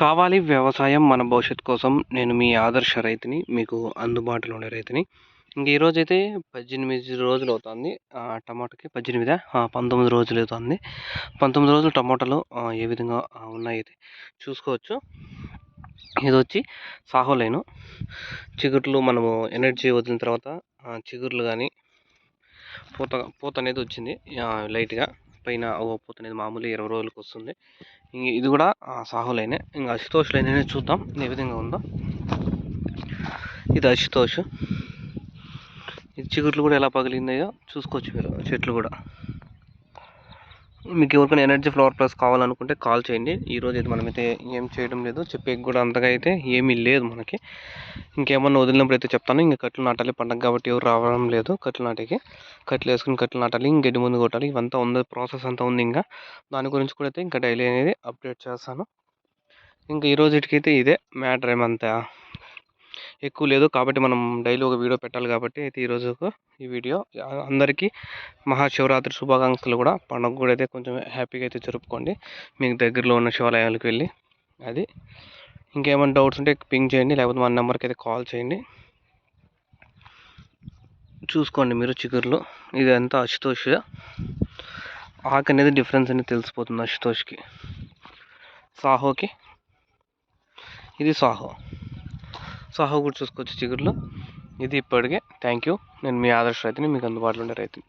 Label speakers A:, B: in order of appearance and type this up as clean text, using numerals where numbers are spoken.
A: కావాలి వ్యవసాయం మన భవిష్యత్తు కోసం. నేను మీ ఆదర్శ రైతుని. మీకు అందుబాటులో ఉండే రైతుని. ఇంక ఈరోజైతే 18 రోజులవుతుంది. టమాటాకి 18 19 రోజులవుతుంది. 19 రోజులు టమాటాలు ఏ విధంగా ఉన్నాయైతే చూసుకోవచ్చు. ఇదొచ్చి సాహో లైను. చిగుర్లు మనము ఎనర్జీ వదిలిన తర్వాత చిగుర్లు కానీ పూత అనేది వచ్చింది లైట్‌గా. పైన పూత అనేది మామూలుగా 20 రోజులకు వస్తుంది. ఇది కూడా సాహో లైనే. ఇంకా అశుతోష్ లైన్ అనేది చూద్దాం ఏ విధంగా ఉందో. ఇది అశుతోష్. ఇది చిగుర్లు కూడా ఎలా పగిలిందో చూసుకోవచ్చు మీరు. చెట్లు కూడా మీకు ఎవరికైనా ఎనర్జీ ఫ్లవర్ ప్లస్ కావాలనుకుంటే కాల్ చేయండి. ఈరోజు అయితే మనమైతే ఏం చేయడం లేదు, చెప్పేకి కూడా అంతగా అయితే ఏమీ లేదు మనకి. ఇంకేమన్నా వదిలినప్పుడు అయితే చెప్తాను. ఇంకా కట్లు నాటాలి, పండగ కాబట్టి ఎవరు రావడం లేదు కట్లు నాటికి. కట్లు వేసుకుని కట్లు నాటాలి, గడ్డి ముందు కొట్టాలి, ఇవంతా ఉంది, ప్రాసెస్ అంతా ఉంది. ఇంకా దాని గురించి కూడా అయితే ఇంకా డైలీ అనేది అప్డేట్ చేస్తాను. ఇంకా ఈ రోజుకైతే ఇదే మ్యాటర్, ఏమంతా ఎక్కువ లేదు కాబట్టి మనం డైలీ ఒక వీడియో పెట్టాలి కాబట్టి అయితే ఈరోజు ఈ వీడియో. అందరికీ మహాశివరాత్రి శుభాకాంక్షలు కూడా. పండుగ కూడా అయితే కొంచెం హ్యాపీగా అయితే జరుపుకోండి మీకు దగ్గరలో ఉన్న శివాలయాలకు వెళ్ళి. అది ఇంకేమైనా డౌట్స్ ఉంటే పింగ్ చేయండి, లేకపోతే మన నెంబర్కి అయితే కాల్ చేయండి. చూసుకోండి మీరు చిగుర్లు. ఇది అంతా అశుతోష్. ఆకు అనేది డిఫరెన్స్ అనేది తెలిసిపోతుంది అశుతోష్కి, సాహోకి. ఇది సాహో కూడా చూసుకోవచ్చు చిగుర్లు. ఇది ఇప్పటికే. Thank you. నేను మీ ఆదర్శ రైతుని, మీకు అందుబాటులో ఉండే రైతుని.